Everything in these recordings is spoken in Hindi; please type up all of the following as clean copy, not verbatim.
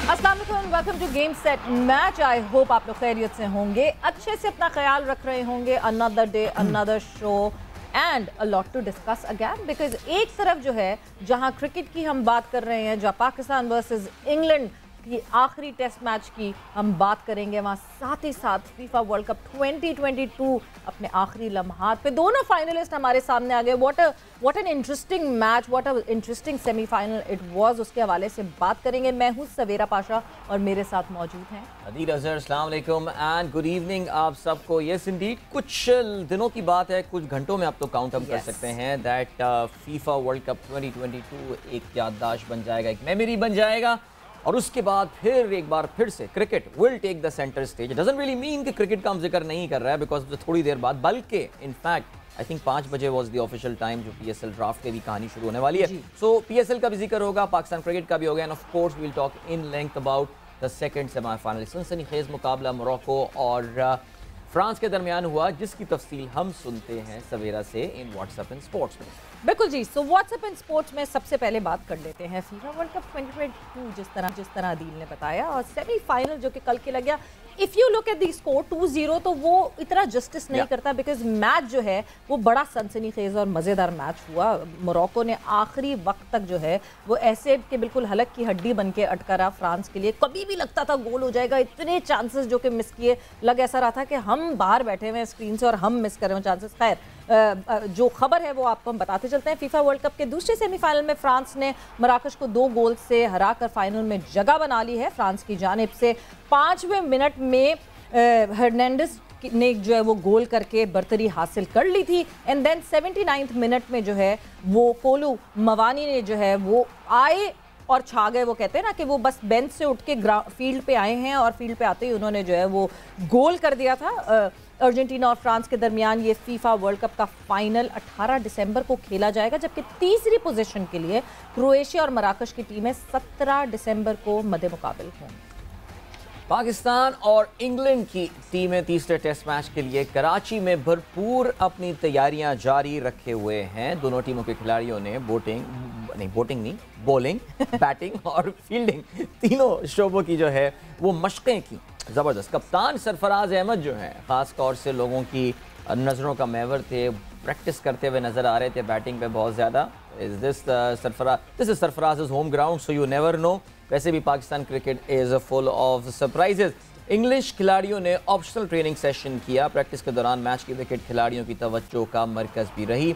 अस्सलाम वालेकुम, welcome to game set match. I hope आप लोग खैरियत से होंगे, अच्छे से अपना ख्याल रख रहे होंगे। Another day another show and a lot to discuss again, because एक तरफ जो है जहां क्रिकेट की हम बात कर रहे हैं, जहां पाकिस्तान वर्सेस इंग्लैंड की आखिरी टेस्ट मैच की हम बात करेंगे, वहाँ साथ ही साथ फीफा वर्ल्ड कप 2022 अपने आखिरी लम्हात पे दोनों फाइनलिस्ट हमारे सामने आ गए। What an interesting match, what a interesting semifinal it was, उसके हवाले से बात करेंगे। मैं हूँ सवेरा पाशा और मेरे साथ मौजूद हैं अदील अजहर। अस्सलाम वालेकुम एंड गुड इवनिंग आप सबको। यस इंडीड, कुछ दिनों की बात है, कुछ घंटों में आप तो काउंट अप कर सकते हैं दैट फीफा वर्ल्ड कप 2022 एक याददाश्त बन जाएगा, एक मेमोरी बन जाएगा। और उसके बाद फिर एक बार फिर से cricket will take the centre stage. Doesn't really mean कि क्रिकेट का हम जिक्र नहीं कर रहा है, बिकॉज थोड़ी देर बाद, बल्कि इनफैक्ट आई थिंक 5 बजे वॉज द ऑफिशियल टाइम जो PSL ड्राफ्ट की भी कहानी शुरू होने वाली है। सो PSL का भी जिक्र होगा, पाकिस्तान क्रिकेट का भी होगा, and of course we'll talk in length about the second semifinal. सनसनीखेज मुकाबला मोरक्को और फ्रांस के दरमियान हुआ, जिसकी तफसील हम सुनते हैं सवेरा से इन व्हाट्सएप एंड स्पोर्ट्स में। बिल्कुल जी। सो व्हाट्सएप एंड स्पोर्ट्स में सबसे पहले बात कर लेते हैं फीफा वर्ल्ड कप 2022, जिस तरह अदील ने बताया, और सेमीफाइनल जो कि कल खेला गया। If you look at the score 2-0, तो वो इतना जस्टिस नहीं करता, बिकॉज मैच जो है वो बड़ा सनसनीखेज और मज़ेदार मैच हुआ। मोरक्को ने आखिरी वक्त तक जो है वो ऐसे कि बिल्कुल हलक की हड्डी बन के अटका रहा फ्रांस के लिए। कभी भी लगता था गोल हो जाएगा, इतने चांसेस जो कि मिस किए, लग ऐसा रहा था कि हम बाहर बैठे हुए हैं स्क्रीन से और हम मिस कर रहे हैं चांसेस। खैर, जो खबर है वो आपको हम बताते चलते हैं। फीफा वर्ल्ड कप के दूसरे सेमीफाइनल में फ्रांस ने मराकश को 2 गोल से हराकर फाइनल में जगह बना ली है। फ्रांस की जानिब से 5वें मिनट में हर्नांडेज ने जो है वो गोल करके बर्तरी हासिल कर ली थी, एंड देन 79th मिनट में जो है वो कोलू मवानी ने जो है वो आए और छा गए। वो कहते हैं ना कि वो बस बेंच से उठ के फील्ड पे आए हैं और फील्ड पे आते ही उन्होंने जो है वो गोल कर दिया था। अर्जेंटीना और फ्रांस के दरमियान ये फीफा वर्ल्ड कप का फाइनल 18 दिसंबर को खेला जाएगा, जबकि तीसरी पोजीशन के लिए क्रोएशिया और मराकश की टीमें 17 दिसंबर को मद्दे मुकाबिल होंगी। पाकिस्तान और इंग्लैंड की टीमें तीसरे टेस्ट मैच के लिए कराची में भरपूर अपनी तैयारियां जारी रखे हुए हैं। दोनों टीमों के खिलाड़ियों ने बॉलिंग, बैटिंग और फील्डिंग तीनों शोबों की जो है वो मशक़ें की। ज़बरदस्त। कप्तान सरफराज अहमद जो है ख़ास तौर से लोगों की नज़रों का महवर थे, प्रैक्टिस करते हुए नज़र आ रहे थे बैटिंग पे बहुत ज़्यादा। This is Sarfaraz home ground, so you never know. वैसे भी Pakistan cricket is full of surprises. English खिलाड़ियों ने ऑप्शनल ट्रेनिंग सेशन किया। प्रैक्टिस के दौरान मैच की विकेट खिलाड़ियों की तवज्जो का मरकज़ भी रही।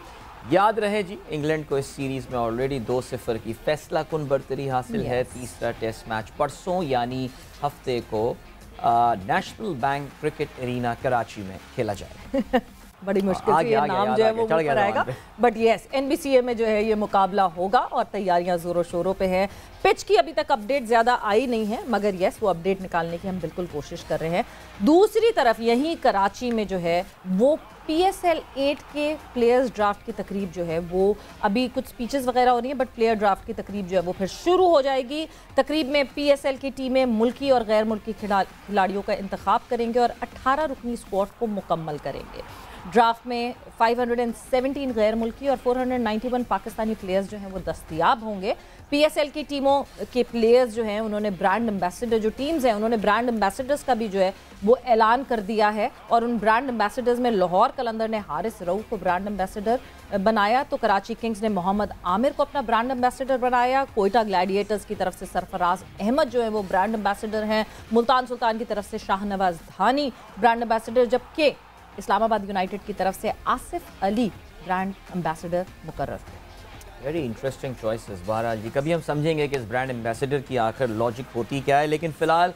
याद रहे जी, इंग्लैंड को इस सीरीज़ में ऑलरेडी 2-0 की फैसला कुन बर्तरी हासिल है। तीसरा टेस्ट मैच परसों यानी हफ्ते को national bank cricket arena Karachi में खेला जाएगा। बड़ी मुश्किल से ये नाम जो है वो ऊपर आएगा, बट यस, NBCA में जो है ये मुकाबला होगा और तैयारियां जोरों शोरों पे हैं। पिच की अभी तक अपडेट ज़्यादा आई नहीं है, मगर यस, वो अपडेट निकालने की हम बिल्कुल कोशिश कर रहे हैं। दूसरी तरफ यहीं कराची में जो है वो PSL 8 के प्लेयर्स ड्राफ्ट की तकरीब जो है वो अभी कुछ स्पीचेस वगैरह हो रही हैं, बट प्लेयर ड्राफ्ट की तकरीब जो है वो फिर शुरू हो जाएगी। तकरीब में PSL की टीमें मुल्की और गैर मुल्की खिलाड़ियों का इंतखाब करेंगे और 18 रुकनी स्क्वाड को मुकम्मल करेंगे। ड्राफ्ट में 517 गैर मुल्की और 491 पाकिस्तानी प्लेयर्स जो हैं वो दस्तयाब होंगे। PSL की टीमों के प्लेयर्स जो हैं उन्होंने ब्रांड एम्बेसडर, जो टीम्स हैं उन्होंने ब्रांड एम्बेसडर्स का भी जो है वो ऐलान कर दिया है, और उन ब्रांड एम्बेसडर्स में लाहौर कलंदर ने हारिस रऊफ को ब्रांड एम्बेसडर बनाया, तो कराची किंग्स ने मोहम्मद आमिर को अपना ब्रांड एम्बेसडर बनाया। कोयटा ग्लैडिएटर्स की तरफ से सरफराज अहमद जो है वो ब्रांड एम्बेसडर हैं। मुल्तान सुल्तान की तरफ से शाहनवाज धानी ब्रांड एम्बेसडर, जबकि इस्लामाबाद यूनाइटेड की तरफ से आसिफ अली ब्रांड एम्बेसडर मुकर्रर। Very interesting choices. बहरहाल जी, कभी हम समझेंगे कि इस ब्रांड एम्बेसडर की आखिर लॉजिक होती क्या है। लेकिन फिलहाल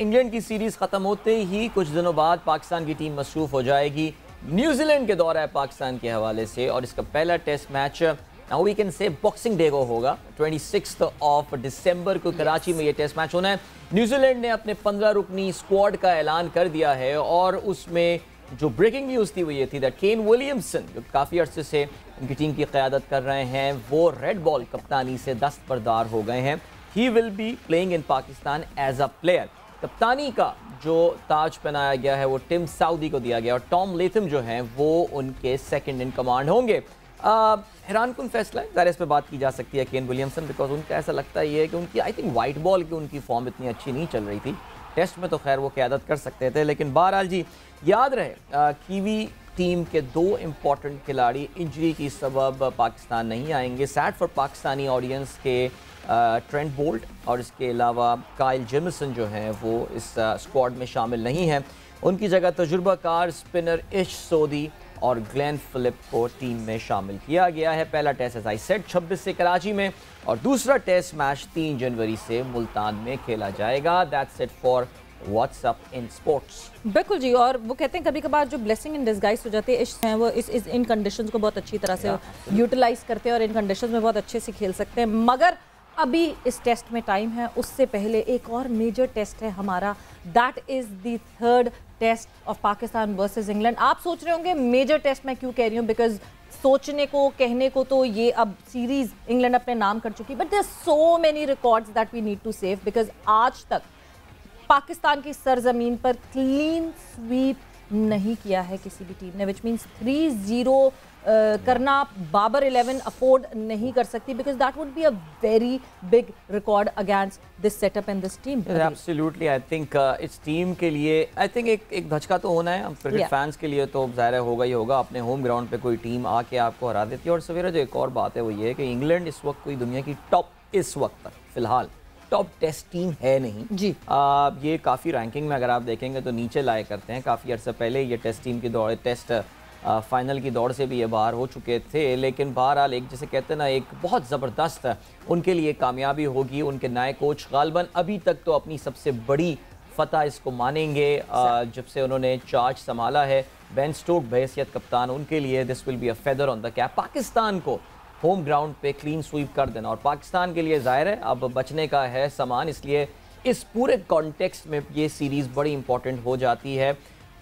इंग्लैंड की सीरीज़ ख़त्म होते ही कुछ दिनों बाद पाकिस्तान की टीम मसरूफ़ हो जाएगी न्यूजीलैंड के दौरा है पाकिस्तान के हवाले से, और इसका पहला test match now we can say Boxing Day को होगा। 26 दिसंबर को कराची में ये टेस्ट मैच होना है। न्यूजीलैंड ने अपने 15 रुकनी स्क्वाड का ऐलान कर दिया है, और उसमें जो ब्रेकिंग न्यूज़ थी वो ये थी दैट केन विलियमसन, जो काफ़ी अर्से से उनकी टीम की क़यादत कर रहे हैं, वो रेड बॉल कप्तानी से दस्तबरदार हो गए हैं। He will be playing in Pakistan as a player. कप्तानी का जो ताज पहनाया गया है वो टिम साउदी को दिया गया, और टॉम लेथम जो हैं वो उनके सेकंड इन कमांड होंगे। हैरान कुन फैसला है, ज़ाहिर इस पर बात की जा सकती है केन विलियमसन, बिकॉज उनका ऐसा लगता ही है कि उनकी आई थिंक वाइट बॉल की उनकी फॉर्म इतनी अच्छी नहीं चल रही थी। टेस्ट में तो खैर वो क़यादत कर सकते थे, लेकिन बहरहाल जी याद रहे कीवी टीम के 2 इम्पॉर्टेंट खिलाड़ी इंजरी की सबब पाकिस्तान नहीं आएंगे। सैड फॉर पाकिस्तानी ऑडियंस के ट्रेंट बोल्ट और इसके अलावा काइल जेमिसन जो हैं वो इस स्क्वाड में शामिल नहीं हैं। उनकी जगह तजुर्बाकार स्पिनर इश सोदी और ग्लेन फिलिप को टीम में शामिल किया गया है। पहला टेस्ट एज आई सेड 26 से कराची में और दूसरा टेस्ट मैच 3 जनवरी से मुल्तान में खेला जाएगा। That's it for what's up in sports. बिल्कुल जी, और वो कहते हैं कभी कभार जो ब्लेसिंग इन डिस्गाइज हो जाती है, इस वो इस इन कंडीशंस को बहुत अच्छी तरह से यूटिलाइज करते हैं और इन कंडीशंस में बहुत अच्छे से खेल सकते हैं। मगर अभी इस टेस्ट में टाइम है, उससे पहले एक और मेजर टेस्ट है हमारा, that is the 3rd test of Pakistan versus England. आप सोच रहे होंगे मेजर टेस्ट मैं क्यों कह रही हूँ, बिकॉज सोचने को कहने को तो ये अब सीरीज इंग्लैंड अपने नाम कर चुकी, but there so many records that we need to save, because आज तक पाकिस्तान की सरजमीन पर क्लीन स्वीप नहीं किया है किसी भी टीम ने, विच मीन्स 3-0 करना बाबर 11 अफोर्ड नहीं कर सकती, because that would be a very big record against this setup and this team. Absolutely, I think इस टीम के लिए आई थिंक एक धचका तो होना है। हम क्रिकेट फैंस के लिए तो ज़ाहिर होगा ही होगा, अपने होम ग्राउंड पे कोई टीम आके आपको हरा देती है। और सवेरा जो एक और बात है वो ये है कि इंग्लैंड इस वक्त कोई दुनिया की टॉप, इस वक्त तक फिलहाल टॉप टेस्ट टीम है नहीं जी। ये काफ़ी रैंकिंग में अगर आप देखेंगे तो नीचे लाए करते हैं। काफ़ी अर्से पहले ये टेस्ट टीम की दौड़, टेस्ट फाइनल की दौड़ से भी ये बाहर हो चुके थे, लेकिन बहरहाल एक जैसे कहते हैं ना, एक बहुत ज़बरदस्त उनके लिए कामयाबी होगी। उनके नए कोच गालबन अभी तक तो अपनी सबसे बड़ी फतह इसको मानेंगे जब से उन्होंने चार्ज संभाला है। बेन स्टोक बहैसियत कप्तान, उनके लिए this will be a feather on the cap. Pakistan को होम ग्राउंड पे क्लीन स्वीप कर देना और पाकिस्तान के लिए ज़ाहिर है अब बचने का है सामान, इसलिए इस पूरे कॉन्टेक्स्ट में ये सीरीज़ बड़ी इंपॉर्टेंट हो जाती है।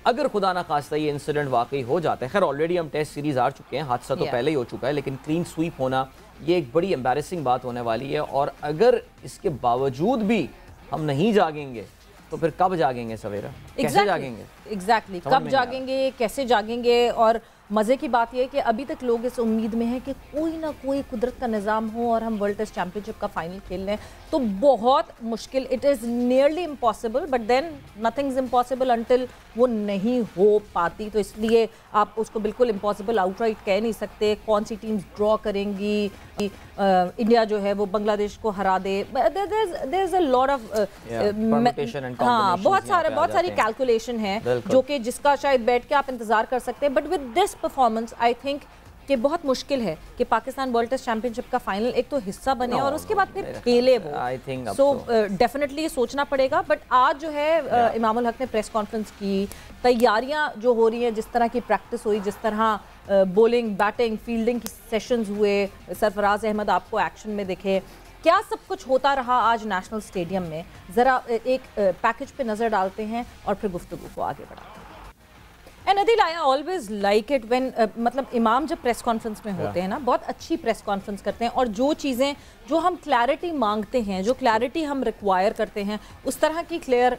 अगर खुदा ना खास्ता ये इंसिडेंट वाकई हो जाता है, खैर ऑलरेडी हम टेस्ट सीरीज़ हार चुके हैं, हादसा तो पहले ही हो चुका है, लेकिन क्लीन स्वीप होना ये एक बड़ी एम्बैरेसिंग बात होने वाली है। और अगर इसके बावजूद भी हम नहीं जागेंगे तो फिर कब जागेंगे सवेरा, कैसे जागेंगे? एग्जैक्टली, कब जागेंगे, कैसे जागेंगे? और मज़े की बात यह है कि अभी तक लोग इस उम्मीद में हैं कि कोई ना कोई कुदरत का निज़ाम हो और हम वर्ल्ड टेस्ट चैम्पियनशिप का फाइनल खेल लें, तो बहुत मुश्किल, it is nearly impossible, but then nothing is impossible until वो नहीं हो पाती। तो इसलिए आप उसको बिल्कुल इम्पॉसिबल आउटराइट कह नहीं सकते। कौन सी टीम्स ड्रॉ करेंगी, इंडिया जो है वो बांग्लादेश को हरा दे, there is a lot of हाँ, बहुत सारी कैलकुलेशन है जो कि जिसका शायद बैठ के आप इंतजार कर सकते हैं। But with this performance I think कि बहुत मुश्किल है कि पाकिस्तान वर्ल्ड टेस्ट चैंपियनशिप का फाइनल एक तो हिस्सा बने और उसके बाद फिर खेले वो। सो डेफिनेटली ये सोचना पड़ेगा। बट आज जो है इमामुल हक ने प्रेस कॉन्फ्रेंस की, तैयारियां जो हो रही हैं, जिस तरह की प्रैक्टिस हुई, जिस तरह बॉलिंग, बैटिंग, फील्डिंग की सेशंस हुए, सरफराज अहमद आपको एक्शन में दिखे, क्या सब कुछ होता रहा आज नेशनल स्टेडियम में, ज़रा एक पैकेज पे नज़र डालते हैं और फिर गुफ्तगू को आगे बढ़ाते हैं। And Adil, I always like it when मतलब इमाम जब प्रेस कॉन्फ्रेंस में होते हैं ना, बहुत अच्छी प्रेस कॉन्फ्रेंस करते हैं और जो चीज़ें जो हम क्लैरिटी मांगते हैं, जो क्लैरिटी हम रिक्वायर करते हैं, उस तरह की क्लियर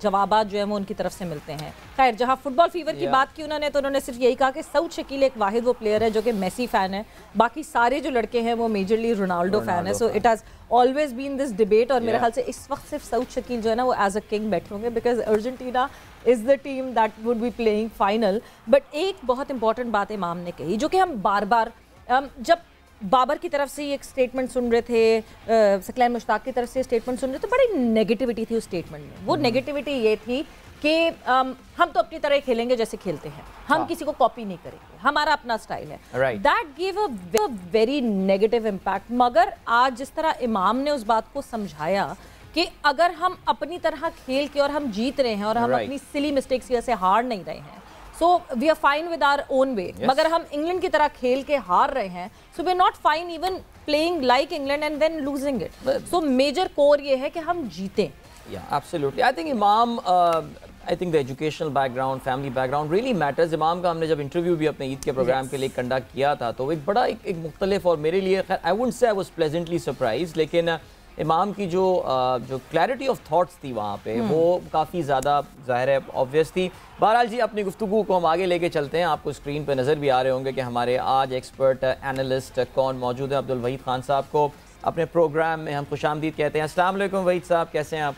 जवाबात जो है वो उनकी तरफ से मिलते हैं। खैर, जहाँ फुटबॉल फीवर की बात की उन्होंने, तो उन्होंने सिर्फ यही कहा कि सऊद शकील एक वाहिद वो प्लेयर है जो कि मेसी फ़ैन है, बाकी सारे जो लड़के हैं वो मेजरली रोनाल्डो फ़ैन है। So it has always been this debate. और मेरे ख्याल से इस वक्त सिर्फ सऊद शकील जो है ना वो एज अ किंग बैठे होंगे, because Argentina is the team that would be playing final. But एक बहुत इंपॉर्टेंट बात इमाम ने कही, जो कि हम बार बार जब बाबर की तरफ से एक स्टेटमेंट सुन रहे थे, सकलैन मुश्ताक की तरफ से स्टेटमेंट सुन रहे थे, तो बड़ी नेगेटिविटी थी उस स्टेटमेंट में। वो नेगेटिविटी ये थी कि हम तो अपनी तरह खेलेंगे जैसे खेलते हैं, हम किसी को कॉपी नहीं करेंगे, हमारा अपना स्टाइल है। That give a very negative impact. मगर आज जिस तरह इमाम ने उस बात को समझाया कि अगर हम अपनी तरह खेल के और हम जीत रहे हैं और हम अपनी सिली मिस्टेक्स की वजह से हार नहीं रहे हैं, so we are fine with our own way. मगर हम इंग्लैंड की तरह खेल के हार रहे हैं, so we are not fine even playing like England and then losing it. So major core ये है कि हम जीतें। Absolutely, I think Imam, I think the educational background, family background really matters. Imam का हमने जब इंटरव्यू भी अपने ईद के प्रोग्राम के लिए कंडक्ट किया था, तो एक बड़ा एक मुख्तलिफ और मेरे लिए, खैर I wouldn't say I was pleasantly surprised, लेकिन इमाम की जो क्लैरिटी ऑफ थॉट्स थी वहाँ पे वो काफ़ी ज़्यादा ज़ाहिर है ऑब्वियस थी। बहरहाल जी, अपनी गुफ्तगू को हम आगे लेके चलते हैं। आपको स्क्रीन पर नज़र भी आ रहे होंगे कि हमारे आज एक्सपर्ट एनालिस्ट कौन मौजूद है। अब्दुल वहीद खान साहब को अपने प्रोग्राम में हम खुशामदीद कहते हैं। अस्सलाम वालेकुम वहीद साहब, कैसे हैं आप?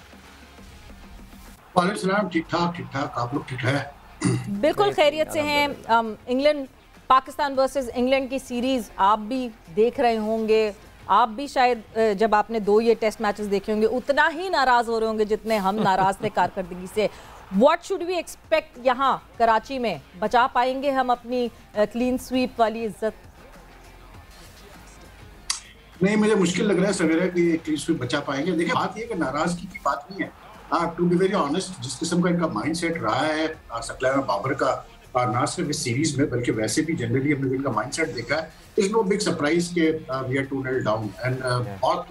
वालेकुम सलाम, ठीक ठाक। आप लोग ठीक है? बिल्कुल खैरियत से हैं। इंग्लैंड पाकिस्तान वर्सेस इंग्लैंड की सीरीज आप भी देख रहे होंगे। आप भी शायद जब आपने 2 ये टेस्ट मैचेस देखे होंगे उतना ही नाराज हो रहे होंगे जितने हम नाराज थे कारकर्दगी से। व्हाट शुड वी एक्सपेक्ट यहाँ कराची में? बचा पाएंगे हम अपनी क्लीन स्वीप वाली इज्जत? नहीं, मुझे मुश्किल लग रहा है सवेरा कि क्लीन स्वीप बचा पाएंगे। देखिए, बात ये कि नाराजगी की बात नहीं है। टू बी वेरी ऑनेस्ट, जिस किस्म का इनका माइंडसेट रहा है सकलैन और बाबर का, ना सिर्फ इस सीरीज में बल्कि वैसे भी जनरली हमने इनका माइंडसेट देखा है, इज नो बिग सरप्राइज के वी आर 2-0 डाउन एंड बहुत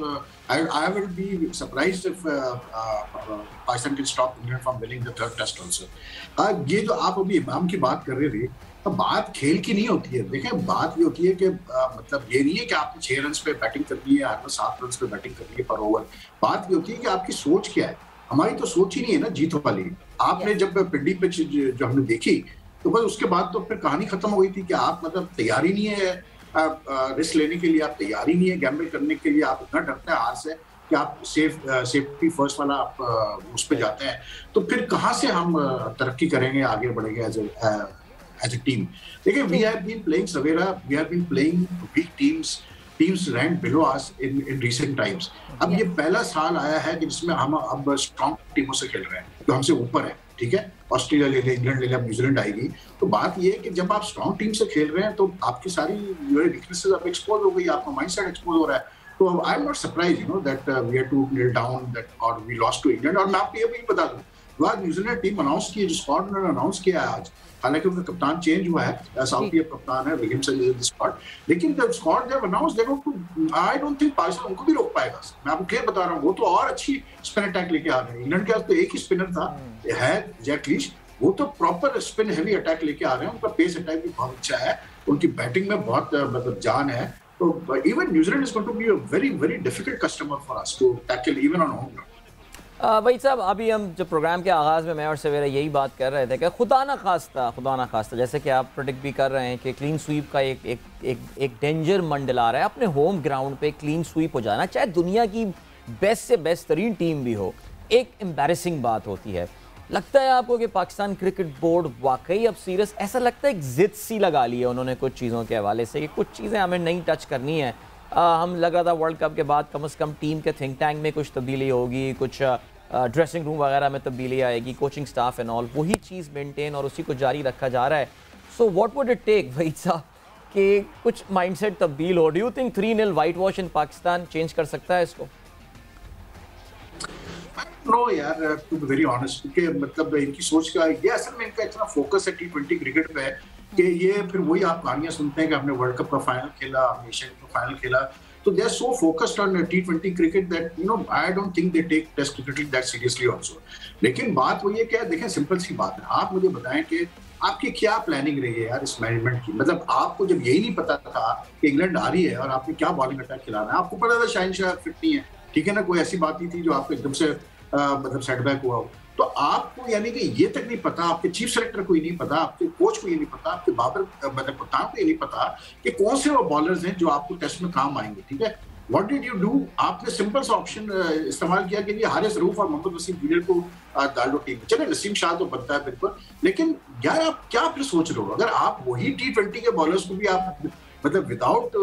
I will be surprised if Pakistan can stop England from winning the third test also. ये जो आप अभी इमाम की बात कर रहे थे, तो बात खेल की नहीं होती है। देखें, बात ये होती है कि मतलब ये नहीं है कि आपने 6 रन पे बैटिंग करनी है, आपने 7 रन पे बैटिंग करनी है पर ओवर। बात ये होती है कि आपकी सोच क्या है। हमारी तो सोच ही नहीं है ना जीत वाली। आपने जब पिंडी पे जो हमने देखी तो बस उसके बाद तो फिर कहानी खत्म हो गई थी कि आप मतलब तैयारी नहीं है रिस्क लेने के लिए, आप तैयारी नहीं है गैम्बल करने के लिए, आप इतना डरते हैं हार से कि आप सेफ्टी फर्स्ट वाला आप उस पर जाते हैं। तो फिर कहाँ से हम तरक्की करेंगे, आगे बढ़ेंगे एज ए टीम? देखिए, we have been playing several, we have been playing weak teams rank below us in recent times. अब ये पहला साल आया है कि जिसमें हम अब स्ट्रॉन्ग टीमों से खेल रहे हैं जो हमसे ऊपर है, ठीक है? ऑस्ट्रेलिया ले ले, इंग्लैंड ले ले, अब न्यूजीलैंड आएगी। तो बात ये है कि जब आप स्ट्रॉन्ग टीम से खेल रहे हैं तो आपकी सारी वीकनेसेस अब एक्सपोज हो गई, आपका माइंडसेट एक्सपोज हो रहा है। तो I am not surprise that we are 2-0 down that और वी लॉस्ट टू इंग्लैंड। और मैं आपको ये भी बता दूं, जो आज न्यूजीलैंड टीम अनाउंस की है, जो स्क्वाड उन्होंने अनाउंस किया है आज, हालांकि उनका कप्तान चेंज हुआ है, साउथ कप्तान है Williamson is in the squad, लेकिन the squad they have announced they going to, I don't think Pakistan उनको भी रोक पाएगा। मैं आपको क्लियर बता रहा हूं, वो तो और अच्छी स्पिन अटैक लेके आ रहे हैं। इंग्लैंड के पास तो एक ही स्पिनर था, है जैक लीच, वो तो प्रॉपर स्पिन हेवी अटैक लेके आ रहे हैं। उनका पेस अटैक भी बहुत अच्छा है, उनकी बैटिंग में बहुत मतलब जान है। तो even New Zealand is going to be a very very difficult customer for us to tackle even on home ground. भाई साहब, अभी हम जब प्रोग्राम के आगाज़ में मैं और सवेरा यही बात कर रहे थे कि खुदा ना खास्ता जैसे कि आप प्रेडिक्ट भी कर रहे हैं कि क्लीन स्वीप का एक डेंजर मंडला रहा है। अपने होम ग्राउंड पे क्लीन स्वीप हो जाना, चाहे दुनिया की बेस्ट से बेस्ट तरीन टीम भी हो, एक एम्बैरेसिंग बात होती है। लगता है आपको कि पाकिस्तान क्रिकेट बोर्ड वाकई अब सीरियस, ऐसा लगता है एक जिद सी लगा ली है उन्होंने कुछ चीज़ों के हवाले से कि कुछ चीज़ें हमें नहीं टच करनी है। हम लग रहा था वर्ल्ड कप के बाद कम से कम टीम के थिंक टैंक में कुछ तब्दीली होगी, कुछ ड्रेसिंग रूम वगैरह में तब्दीली आएगी, कोचिंग स्टाफ एंड ऑल, वही चीज़ मेंटेन और उसी को जारी रखा जा रहा है। So what would it take Wahid साहब कि कुछ माइंडसेट तब्दील हो? Do you think 3-0 whitewash in Pakistan change कर सकता है इसको? नो यार, टू बी वेरी ऑनेस्ट, कि मतलब इनकी सोच का ये असल में इनका इतना फोकस है T20 क्रिकेट पे कि ये फिर वही आप कहानियां सुनते हैं कि हमने वर्ल्ड कप का फाइनल खेला, हमने एशिया कप का फाइनल खेला, तो they are so focused on T20 cricket that I don't think they take test cricket that seriously also. लेकिन बात वही है कि देखें, सिंपल सी बात है, आप मुझे बताएं कि आपकी क्या प्लानिंग रही है यार इस मैनेजमेंट की? मतलब आपको जब यही नहीं पता था कि इंग्लैंड आ रही है और आपने क्या बॉलिंग अटैक खिलाना है, आपको पता था शाहिन शाह फिट नहीं है, ठीक है ना, कोई ऐसी बात नहीं थी जो आपको एकदम से मतलब सेटबैक हुआ हो, तो आपको यानी कि ये तक नहीं पता, आपके चीफ सेलेक्टर को ही नहीं पता, आपके कोच को ये नहीं पता, आपके बाबर मतलब कप्तान को ये नहीं पता कि कौन से वो बॉलर्स हैं जो आपको टेस्ट में काम आएंगे, ठीक है? What did you do? आपने सिंपल सा ऑप्शन इस्तेमाल किया कि हारिस रऊफ और मोहम्मद वसीम जूनियर को डाल दो टीम में। चले, नसीम शाह तो बनता है बिल्कुल, लेकिन यार आप क्या फिर सोच रहे हो? अगर आप वही T20 के बॉलर्स को भी आप मतलब विदाउट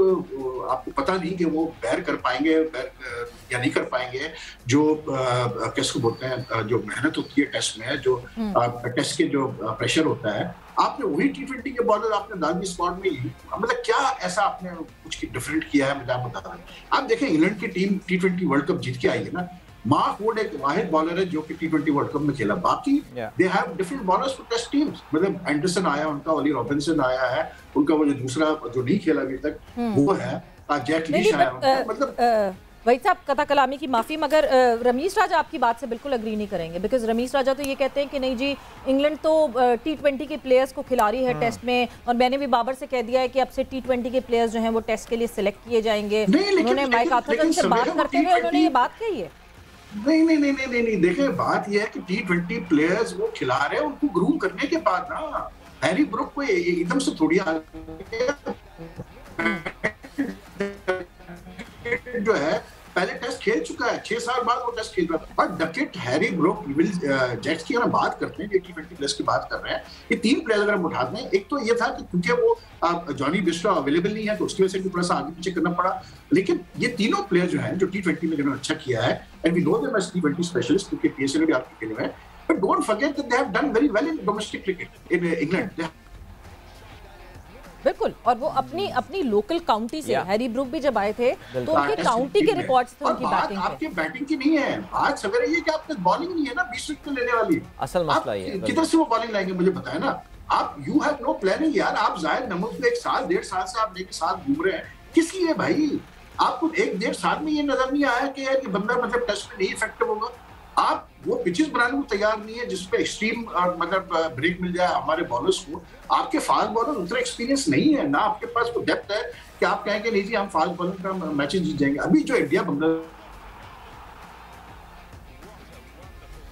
आपको पता नहीं कि वो बैर कर पाएंगे या नहीं कर पाएंगे, जो कैसे बोलते हैं, जो मेहनत होती है टेस्ट में, जो टेस्ट के जो प्रेशर होता है, आपने वही T20 के बॉलर आपने डाल दी स्क्वाड में ही। मतलब क्या ऐसा आपने कुछ डिफरेंट किया है? मुझे आप बता रहे हैं। आप देखें, इंग्लैंड की टीम T20 वर्ल्ड कप जीत के आई है ना, मार्क वुड एक वाहिद बॉलर है जो कि T20 वर्ल्ड कप में खेला, बाकी they have different bowlers for test teams. मतलब एंडरसन आया उनका, ओली रॉबिन्सन आया है उनका, वो जो दूसरा जो नहीं खेला अभी तक वो है, जैक लीश आया उनका। मतलब वही साहब कथा कलामी की माफ़ी, मगर रमीश राजा आपकी बात से बिल्कुल अग्री नहीं करेंगे, बिकॉज रमीश राजा तो ये कहते हैं कि नहीं जी इंग्लैंड तो T20 के प्लेयर्स को खिला रही है टेस्ट में, और मैंने भी बाबर से कह दिया है कि अब से T20 के प्लेयर्स जो हैं वो टेस्ट के लिए सिलेक्ट किए जाएंगे। उन्होंने माइक आथरटन से बात करते हुए उन्होंने ये बात कही है। नहीं, देखिए बात यह है कि T20 प्लेयर्स वो खिला रहे हैं, उनको ग्रूम करने के बाद ना हैरी ब्रूक को एकदम से थोड़ी जो है पहले टेस्ट खेल चुका है, 6 साल बाद वो टेस्ट खेल रहा है। But Duckett Harry Brook will jets की अगर बात करते हैं, T20 प्लेयर्स की बात कर रहे हैं, ये 3 प्लेयर अगर हम उठाते हैं, एक तो ये था कि क्योंकि वो जॉनी बिस्ट्रॉ अवेलेबल नहीं है तो उसकी वजह से भी थोड़ा सा आगे पीछे करना पड़ा, लेकिन ये तीनों प्लेयर जो हैं जो T20 में जिन्होंने अच्छा किया है, and we know them as T20 specialist क्योंकि PSL में भी आपके खेले हैं, but don't forget that they have done very well in domestic cricket in England. बिल्कुल, और वो अपनी लोकल काउंटी से हैरी ब्रूक भी जब आए थे तो उनके काउंटी के रिकॉर्ड्स थे उनकी बैटिंग आपके बैटिंग की नहीं है बात, सवेरे ये कि आपके बॉलिंग नहीं है ना 20 विकेट लेने वाली, असल मसला ये है किधर से वो बॉलिंग लाएंगे मुझे बताया ना आप। यू हैव नो प्लानिंग यार, आप जायद नमूद को 1 साल 1.5 साल से आप लेके साथ घूम रहे हैं, किस लिए भाई? आपको 1-1.5 साल में ये नजर नहीं आया कि यार ये बंदा मतलब टेस्ट में नहीं इफेक्टिव होगा? आप वो पिचेस बनाने को तैयार नहीं है जिसपे एक्सट्रीम मतलब ब्रेक मिल जाए हमारे बॉलर्स को। आपके फास्ट बॉलर उतना एक्सपीरियंस नहीं है ना, आपके पास वो डेप्थ है कि आप कहें कि नहीं जी हम फास्ट बॉलर का मैचेस जीत जाएंगे। अभी जो इंडिया बांग्लादेश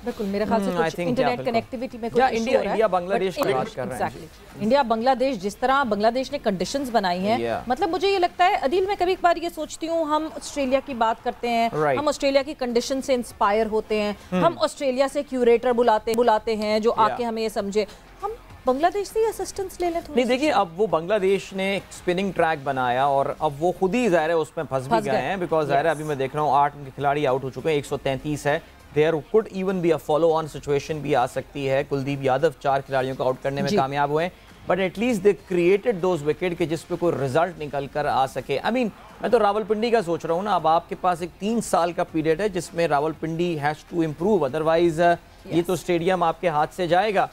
बिल्कुल मेरे ख्याल से कुछ इंटरनेट कनेक्टिविटी में कुछ इंडिया बांग्लादेश की बात कर रहे हैं। इंडिया बांग्लादेश जिस तरह बांग्लादेश ने कंडीशंस बनाई हैं, मतलब मुझे ये लगता है अदील, मैं कभी कभार ये सोचती हूँ, हम ऑस्ट्रेलिया की बात करते हैं, हम ऑस्ट्रेलिया की कंडीशन से इंस्पायर होते हैं, हम ऑस्ट्रेलिया से क्यूरेटर बुलाते हैं जो आके हमें ये समझे, हम बांग्लादेश से असिस्टेंस ले लें। नहीं देखिए, अब वो बांग्लादेश ने एक स्पिनिंग ट्रैक बनाया और अब वो खुद ही ज़ाहिर है उसमें फंस भी गए हैं, बिकॉज ज़ाहिर है अभी मैं देख रहा हूँ 8 उनके खिलाड़ी आउट हो चुके हैं, 133 है। There could even be a follow on situation भी आ सकती है। कुलदीप यादव 4 खिलाड़ियों को आउट करने में कामयाब हुए, but at least they created those wicket के जिस पे कोई रिजल्ट निकल कर आ सके। आई मीन मैं तो रावलपिंडी का सोच रहा हूँ ना, अब आपके पास एक 3 साल का पीरियड है जिसमें Rawalpindi has to improve, otherwise ये तो स्टेडियम आपके हाथ से जाएगा।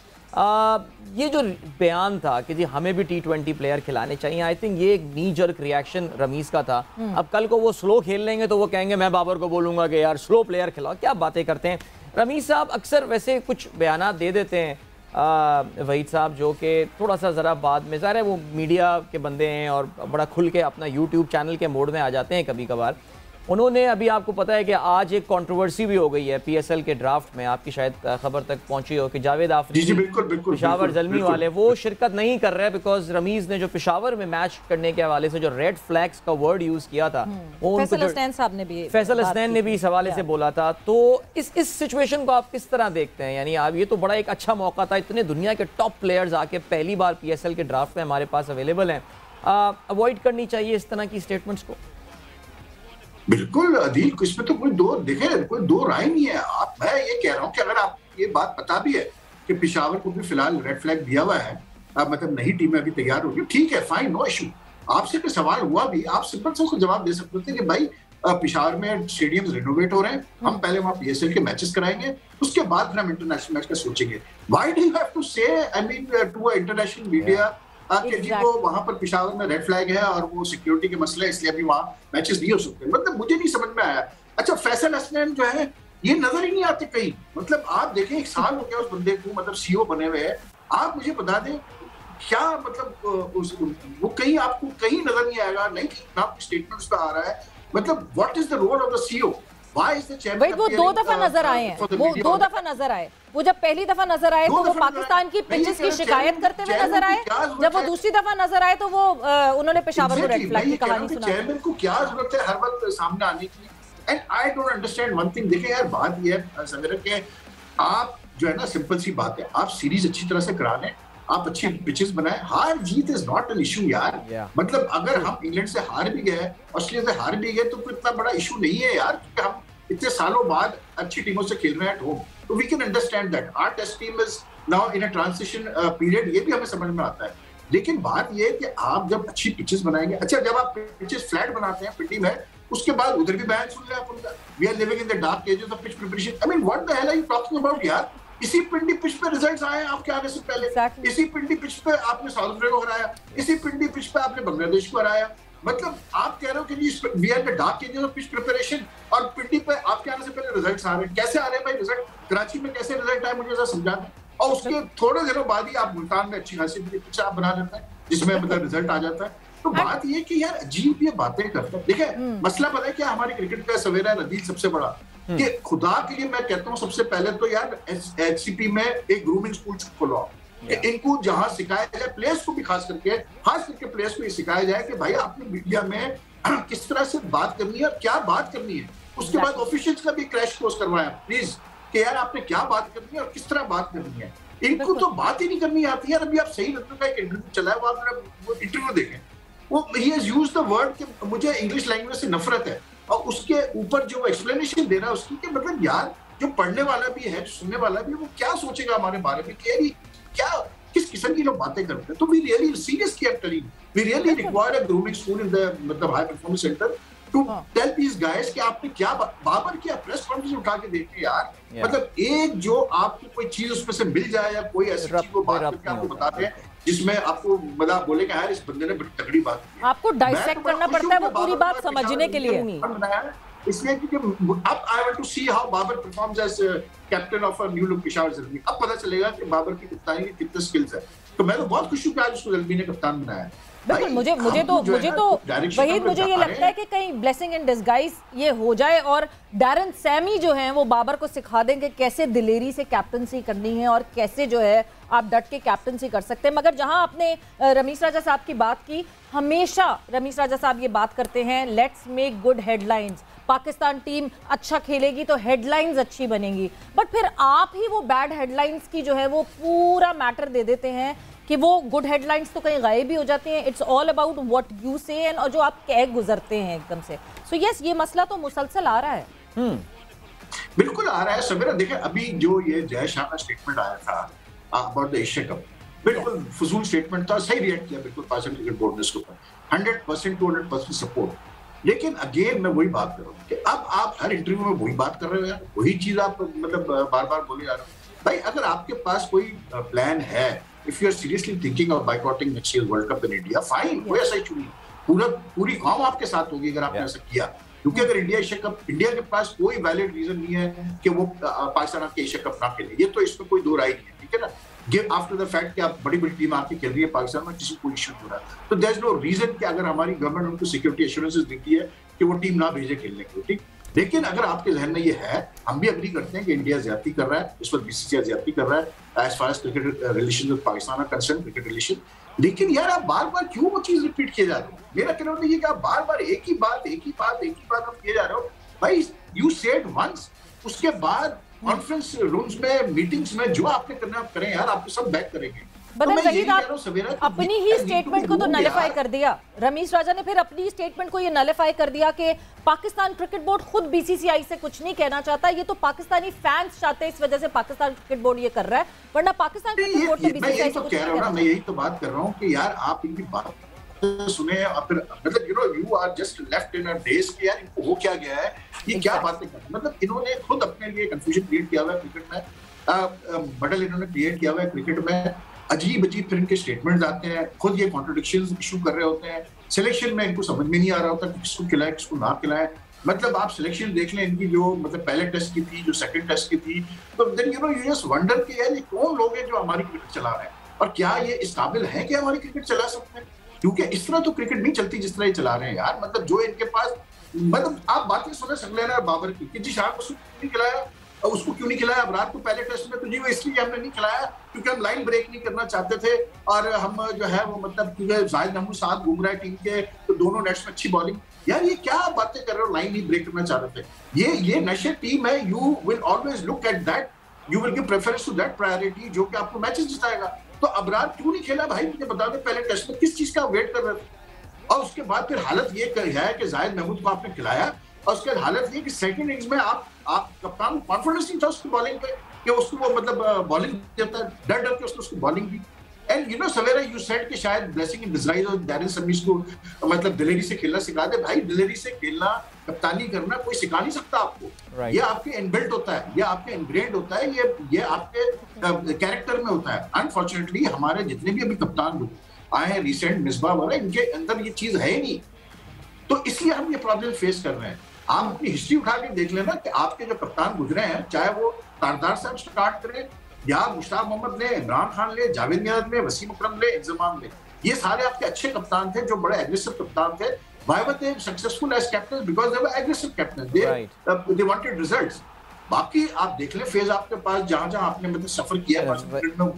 ये जो बयान था कि जी हमें भी T20 प्लेयर खिलाने चाहिए, आई थिंक ये एक नी जर्क रिएक्शन रमीज का था। अब कल को वो स्लो खेल लेंगे तो वो कहेंगे मैं बाबर को बोलूंगा कि यार स्लो प्लेयर खिलाओ, क्या बातें करते हैं। रमीज साहब अक्सर वैसे कुछ बयानात दे देते हैं वहीद साहब, जो कि थोड़ा सा ज़रा बाद में ज़ाहिर है वो मीडिया के बंदे हैं और बड़ा खुल के अपना यूट्यूब चैनल के मोड में आ जाते हैं कभी कभार। उन्होंने अभी आपको पता है कि आज एक कंट्रोवर्सी भी हो गई है PSL के ड्राफ्ट में, आपकी शायद खबर तक पहुंची हो कि जावेद आफरीदी पेशावर जलमी वाले वो शिरकत नहीं कर रहे बिकॉज रमीज ने जो पेशावर में मैच करने के हवाले से जो रेड फ्लैग्स का वर्ड यूज किया था वो फैसल हसनैन ने भी इस हवाले से बोला था। तो इस सिचुएशन को आप किस तरह देखते हैं? यानी आप ये तो बड़ा एक अच्छा मौका था, इतने दुनिया के टॉप प्लेयर्स आके पहली बार PSL के ड्राफ्ट में हमारे पास अवेलेबल हैं, अवॉइड करनी चाहिए इस तरह की स्टेटमेंट्स को? बिल्कुल अदील, इसमें तो कोई दो राय नहीं है। आप मैं ये कह रहा हूँ कि अगर आप ये बात पता भी है कि पेशावर को भी फिलहाल रेड फ्लैग दिया हुआ है, मतलब नई टीम अभी तैयार होगी, ठीक है, फाइन, नो इशू। आपसे कोई सवाल हुआ भी, आप सिंपल से उसको जवाब दे सकते थे कि भाई पेशावर में स्टेडियम्स रिनोवेट हो रहे हैं, हम पहले वहाँ PSL के मैचेस कराएंगे, उसके बाद फिर हम इंटरनेशनल मैच का सोचेंगे। Why do you have to say, I mean to international media कि जी वो वहां पर पेशावर में रेड फ्लैग है और वो सिक्योरिटी के मसले इसलिए अभी वहां मैचेस नहीं हो सकते। मतलब मुझे नहीं समझ में आया। अच्छा, फैसल हसनैन जो है ये नजर ही नहीं आते कहीं, मतलब आप देखें 1 साल हो गया उस बंदे को, मतलब CEO बने हुए हैं। आप मुझे बता दें क्या मतलब वो कहीं आपको कहीं नजर नहीं आएगा, नहीं ना स्टेटमेंट उसका आ रहा है। मतलब what is the role of the CEO? वो 2 दफा नजर आए हैं, वो 2 दफा नजर आए। वो जब पहली दफा नजर आए तो वो पाकिस्तान की पिचेस की शिकायत करते हुए नजर आए, जब वो दूसरी दफा नजर आए तो वो उन्होंने पेशावर को रेड फ्लैग की कहानी सुनाई। चेयरमैन को क्या जरूरत है हर वक्त सामने आने की? And I don't understand one thing. देखिए यार, बात ये है समीर के, आप जो है ना, सिंपल सी बात है, आप सीरीज अच्छी तरह से करा लें, आप अच्छी पिचेस बनाएं, हार जीत इज नॉट एन इशू यार। मतलब अगर हम इंग्लैंड से हार भी गए, ऑस्ट्रेलिया से हार भी गए, तो इतना बड़ा इशू नहीं है यार, क्योंकि हम इतने सालों बाद अच्छी टीमों से खेल रहे हैं एट होम, तो we can understand that our test team is now in a transition period, ये भी हमें समझ में आता है। लेकिन बात ये है कि आप जब अच्छी पिचेस बनाएंगे, अच्छा जब आप पिचेस फ्लैट बनाते हैं पिटी में, उसके बाद उधर भी बयान सुन रहे आप उनका, we are living in the dark ages of pitch preparation. I mean what the hell are you talking about यार? इसी पिंडी पिच पे रिजल्ट्स आए आपके आने से पहले, इसी पिंडी पिच पे आपने साउथ अफ्रीका को हराया, इसी पिंडी पिच पे आपने बांग्लादेश को हराया। मतलब आप कह रहे हो कि we are the dark ages of pitch preparation, और पिंडी पे आपके आने से पहले रिजल्ट्स आ रहे हैं। कैसे आ रहे हैं भाई रिजल्ट? कराची में कैसे रिजल्ट आए मुझे जरा समझा दें। और उसके थोड़े दिनों बाद ही आप मुल्तान में अच्छी खासी पिच आप बना लेते हैं जिसमें मतलब रिजल्ट आ जाता है। तो बात ये कि यार अजीब ये बातें करते हैं। देखिए मसला पता है क्या हमारी क्रिकेट का सवेरा रदील सबसे बड़ा कि खुदा के लिए मैं कहता हूँ सबसे पहले तो यार HCP में एक ग्रूमिंग स्कूल खोलो। इनको जहां सिखाया जाए प्लेयर्स को भी खास करके प्लेयर्स को ये सिखाया जाए कि भाई आपने मीडिया में किस तरह से बात करनी है और क्या बात करनी है। उसके बाद ऑफिशियल्स का भी क्रैश कोर्स करवाया प्लीज कि यार आपने क्या बात करनी है और किस तरह बात करनी है। इनको तो बात ही नहीं करनी आती यार। अभी आप सही लगता का एक इंटरव्यू चला है, वो आप वो इंटरव्यू देखें, वो he has used the word कि मुझे इंग्लिश लैंग्वेज से नफरत है, और उसके ऊपर जो एक्सप्लेनेशन दे रहा है उसकी कि मतलब यार जो पढ़ने वाला भी है, सुनने वाला भी, वो क्या सोचेगा हमारे बारे में कि यार क्या किस किस्म की लोग बातें करते हैं। तो we really seriously are telling we really require a grooming school in the मतलब high performance centre to tell these guys कि आपने क्या बाबर क्या प्रेस कॉन्फ्रेंस उठा के देखिए यार। मतलब एक जो आपको कोई चीज उसमें से मिल जाए या कोई ऐसी चीज को बात करके आपको बताते हैं जिसमें आपको मतलब बोले कि यार इस बंदे ने बड़ी तगड़ी बात की। आपको डाइसेक्ट करना पड़ता है वो पूरी बात समझने के लिए। इसलिए क्योंकि अब I want to see how Babar performs as captain of a new look Peshawar Zalmi. अब पता चलेगा कि बाबर की कप्तानी के कितने स्किल्स है। तो मैं तो बहुत खुश हूं कि आज उसको ज़ल्मी ने कप्तान बनाया। बिल्कुल मुझे तो वही मुझे ये लगता है कि कहीं ब्लेसिंग इन डिस्गाइज ये हो जाए और डैरन सैमी जो हैं वो बाबर को सिखा दें कि कैसे दिलेरी से कैप्टनसी करनी है और कैसे जो है आप डट के कैप्टनसी कर सकते हैं। मगर जहां आपने रमीश राजा साहब की बात की, हमेशा रमीश राजा साहब ये बात करते हैं let's make good headlines. Pakistan team अच्छा खेलेगी तो हेडलाइंस अच्छी बनेगी, बट फिर आप ही वो बैड हेडलाइंस की जो है वो पूरा मैटर दे देते हैं कि वो गुड हेडलाइंस तो कहीं गायब भी हो जाती हैं। It's all about what you से एंड और जो आप कह गुजरते हैं एकदम से। सो यस ये मसला तो मुसलसल आ रहा है। बिल्कुल आ रहा है सवेरा। देखिए अभी जो ये जय शाह का स्टेटमेंट आया था अबाउट द एशिया कप, बिल्कुल फजूल स्टेटमेंट था, सही रिएक्ट किया बिल्कुल पाकिस्तान क्रिकेट बोर्ड ने इसके ऊपर 100% 200% सपोर्ट। लेकिन अगेन मैं वही बात कर रहा हूँ कि अब आप हर इंटरव्यू में वही बात कर रहे हो यार, वही चीज आप मतलब बार बार बोले जा रहे हो। भाई अगर आपके पास कोई प्लान है, if you are seriously thinking of boycotting next year world cup in India, fine, कोई ऐसा इशू नहीं, पूरी कौम आपके साथ होगी अगर आपने ऐसा किया। क्योंकि अगर इंडिया के पास कोई वैलिड रीजन नहीं है कि वो पाकिस्तान आपके एशिया कप ना खेले, ये तो इसमें कोई दो राय नहीं है, ठीक है ना। गिव आफ्टर द फैक्ट कि आप बड़ी टीम आपकी खेल रही है पाकिस्तान में, किसी को इशू हो रहा है, तो देयर इज नो रीजन कि अगर हमारी गवर्नमेंट उनको सिक्योरिटी एश्योरेंसेस देती है कि वो टीम ना भेजे खेलने के लिए, ठीक। लेकिन अगर आपके जहन में ये है, हम भी अग्री करते हैं कि इंडिया ज्यादती कर रहा है, इस पर बीसीसीआई ज्यादती कर रहा है as far as cricket relation with Pakistan are concern, cricket relation. लेकिन यार आप बार बार क्यों वो चीज रिपीट किए जा रहे हो? मेरा कहना है कि आप बार बार एक ही बात आप किए जा रहे हो। भाई यू सेड वंस, उसके बाद कॉन्फ्रेंस रूम्स में, मीटिंग्स में जो आपने करना आप करें यार, आपको सब बैक करेंगे। अपनी ही स्टेटमेंट को तो नलिफाई कर दिया रमीश राजा ने, फिर अपनी स्टेटमेंट को ये नलिफाई कर दिया कि पाकिस्तान क्रिकेट बोर्ड खुद बीसीसीआई से कुछ नहीं कहना चाहता, ये तो पाकिस्तानी फैंस चाहते हैं, इस वजह से पाकिस्तान क्रिकेट बोर्ड ये कर रहा है, वरना पाकिस्तान क्रिकेट बोर्ड तो बीसीसीआई से कुछ नहीं कहना। मैं यही तो बात कर रहा हूँ कि यार आप इनकी बात सुने और फिर मतलब you are just left in a daze कि यार इनको हो क्या गया है, ये क्या बातें कर, मतलब इन्होंने खुद अपने लिए कंफ्यूजन क्रिएट किया हुआ है क्रिकेट में, बदल इन्होंने क्रिएट किया हुआ है क्रिकेट में। अजीब फिर इनके स्टेटमेंट्स आते हैं, खुद ये कॉन्ट्रडिक्शंस इशू कर रहे होते हैं। सिलेक्शन में इनको समझ में नहीं आ रहा होता कि किसको खिलाए किसको ना खिलाए। मतलब आप सिलेक्शन देख लें इनकी, जो मतलब पहले टेस्ट की थी, जो सेकंड टेस्ट की थी, तो देन यू जस्ट वंडर कि यार ये कौन लोग हैं जो हमारी क्रिकेट चला रहे हैं और क्या ये इस काबिल है कि हमारी क्रिकेट चला सकते हैं? क्योंकि इस तरह तो क्रिकेट नहीं चलती जिस तरह ये चला रहे हैं यार। मतलब जो इनके पास, मतलब आप बातें सुने सकलेना बाबर की कि जी शाह को नहीं खिलाया, और उसको क्यों नहीं खिलाया अबरार को पहले टेस्ट में, तो जी वो इसलिए हमने नहीं खिलाया क्योंकि हम लाइन ब्रेक नहीं करना चाहते थे, और हम जो है वो मतलब क्योंकि जाहिद महमूद साथ घूम रहा है टीम के, तो दोनों नेट्स में अच्छी बॉलिंग। यार ये क्या बातें कर रहे हो, लाइन नहीं ब्रेक करना चाह रहे थे। ये नशे टीम है, you will always look at that, you will give preference to that priority जो कि आपको मैचेस जिताएगा। तो अबरार क्यों नहीं खेला भाई, मुझे बता दो पहले टेस्ट में किस चीज का वेट कर रहे थे? और उसके बाद फिर हालत ये है कि जाहिद महमूद को आपने खिलाया, और उसके बाद हालत ये कि सेकंड इनिंग्स में आप कप्तान कॉन्फिडेंस नहीं था उसकी बॉलिंग पे कि उसको वो मतलब बॉलिंग देता है, डर के उसको bowling the. And you know Savera you said कि शायद ब्लेसिंग इन डिस्गाइज और डैरेन समीस को मतलब दिलेरी से खेलना सिखा दे। भाई दिलेरी से खेलना, कप्तानी करना कोई सिखा नहीं सकता आपको। ये आपके इनबिल्ट होता है, ये आपके इनग्रेन्ड होता है, ये आपके कैरेक्टर में होता है। अनफॉर्चुनेटली हमारे जितने भी अभी कप्तान लोग आए हैं रिसेंट, मिसबा वगैरह, इनके अंदर ये चीज है ही नहीं। तो इसलिए हम ये प्रॉब्लम फेस कर रहे हैं। आप अपनी हिस्ट्री उठा के देख लेना कि आपके जो कप्तान गुजरे हैं, चाहे वो तारदार साहब स्टार्ट करें या मुश्ताक मोहम्मद ले, इमरान खान ले, जावेद मियां ले, वसीम अकरम ले, इंजमाम ले, ये सारे आपके अच्छे कप्तान थे जो बड़े एग्रेसिव कप्तान थे। Why were they successful as captains? Because they were aggressive captains. They wanted results. बाकी आप देख लें फेज आपके पास जहां आपने मतलब सफर किया है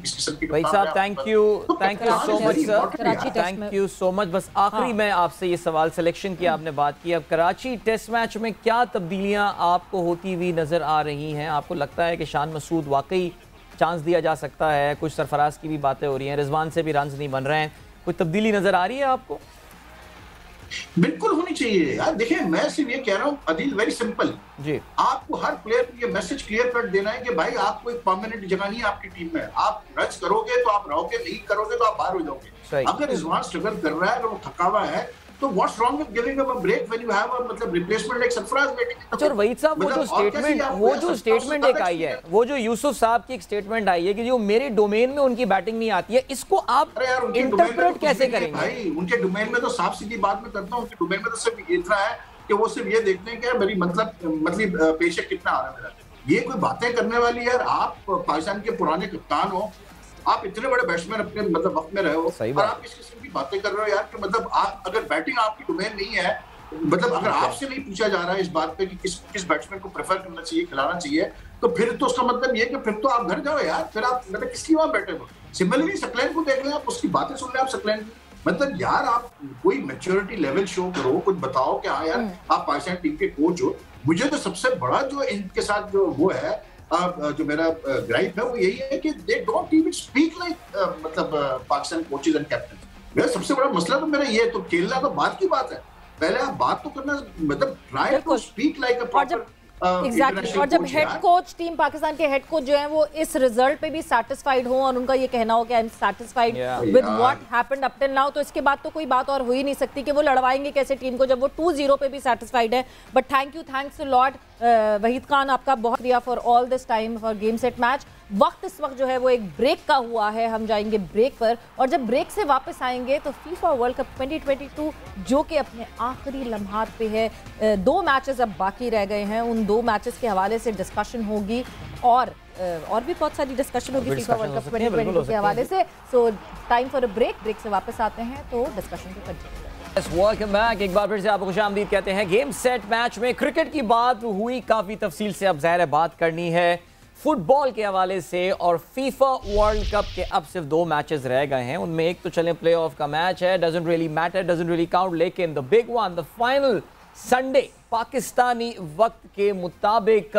इस किस्म की। भाई साहब thank you so much sir, thank you so much. बस आखिरी में आपसे ये सवाल, सिलेक्शन की आपने बात की, अब कराची टेस्ट मैच में क्या तब्दीलियां आपको होती हुई नजर आ रही हैं? आपको लगता है कि शान मसूद वाकई चांस दिया जा सकता है? कुछ सरफराज की भी बातें हो रही हैं, रिजवान से भी रन्स नहीं बन रहे हैं, कोई तब्दीली नजर आ रही है आपको? बिल्कुल होनी चाहिए यार। देखिए मैं सिर्फ ये कह रहा हूँ अदिल, वेरी सिंपल जी, आपको हर प्लेयर को ये मैसेज क्लियर कट देना है कि भाई आपको एक परमानेंट जगह नहीं है आपकी टीम में। आप रच करोगे तो आप रहोगे, नहीं करोगे तो आप बाहर हो जाओगे। अगर रिजवान स्ट्रगल कर रहा है, अगर वो थका हुआ है, तो what's wrong with giving him a break when you have a मतलब रिप्लेसमेंट लाइक सरफराज बैटिंग। अच्छा, और वहीद साहब वो जो स्टेटमेंट एक आई है, वो जो यूसुफ साहब की एक स्टेटमेंट आई है कि जो मेरे डोमेन में उनकी बैटिंग नहीं आती है, इसको आप इंटरप्रेट कैसे करेंगे? भाई उनके डोमेन में तो साफ सीधी बात मैं करता हूं, उनके डोमेन में तो सिर्फ इतना है कि वो सिर्फ ये देखते हैं कि मेरी मतलब पेशे कितना आ रहा है मेरा। ये कोई बातें करने वाली है? आप पाकिस्तान के पुराने कप्तान हो, आप इतने बड़े बैट्समैन अपने मतलब वक्त में रहे हो और आप इस किस्म की बातें कर रहे हो यार कि मतलब आप अगर बैटिंग आपकी डोमेन नहीं है, मतलब अगर आपसे नहीं पूछा जा रहा है इस बात पे कि किस बैट्समैन को प्रेफर करना चाहिए, खिलाना चाहिए, तो फिर तो उसका मतलब ये कि फिर तो आप घर जाओ यार, फिर आप मतलब किसकी वहां बैठे हो। सिमिलरली सकलैन को देख लें, आप उसकी बातें सुन लें, आप सकलैन की मतलब यार आप कोई मैच्योरिटी लेवल शो करो, कुछ बताओ कि हाँ यार आप पाकिस्तान टीम के कोच हो। मुझे तो सबसे बड़ा जो इनके साथ जो वो है जो मेरा ग्राइप है वो यही है कि they don't even speak like मतलब पाकिस्तान कोचेस एंड कैप्टन। मेरा सबसे बड़ा मसला तो मेरा ये है, तो खेलना तो बात की बात है, पहले आप बात तो करना, मतलब try to speak like a proper exactly. और जब हेड कोच, टीम पाकिस्तान के हेड कोच जो हैं वो इस रिजल्ट पे भी सैटिस्फाइड हो और उनका ये कहना हो कि I am satisfied with what happened up till now, तो इसके बाद तो कोई बात और हो ही नहीं सकती कि वो लड़वाएंगे कैसे टीम को जब वो 2-0 पे भी सैटिस्फाइड है। But thanks a lot Waheed Khan, आपका बहुत शुक्रिया for all this time for game set match. वक्त इस वक्त जो है वो एक ब्रेक का हुआ है, हम जाएंगे ब्रेक पर और जब ब्रेक से वापस आएंगे तो फीफा वर्ल्ड कप 2022 जो कि अपने आखिरी लम्हात पे है, 2 मैचेस अब बाकी रह गए हैं, उन 2 मैचेस के हवाले से डिस्कशन होगी और भी बहुत सारी डिस्कशन होगी फीफा वर्ल्ड कप 2022 के हवाले से। So time for a break से वापस आते हैं तो डिस्कशन को कंटिन्यू। वेलकम बैक, एक बार फिर से आपको खुशामदीद कहते हैं। गेम सेट मैच में क्रिकेट की बात हुई काफी तफसील से, अब ज़ाहिर है बात करनी है फुटबॉल के हवाले से और फीफा वर्ल्ड कप के अब सिर्फ 2 मैचेस रह गए हैं, उनमें एक तो चले प्लेऑफ का मैच है, doesn't really matter, doesn't really count, लेकिन the big one, the final Sunday Pakistani वक्त के मुताबिक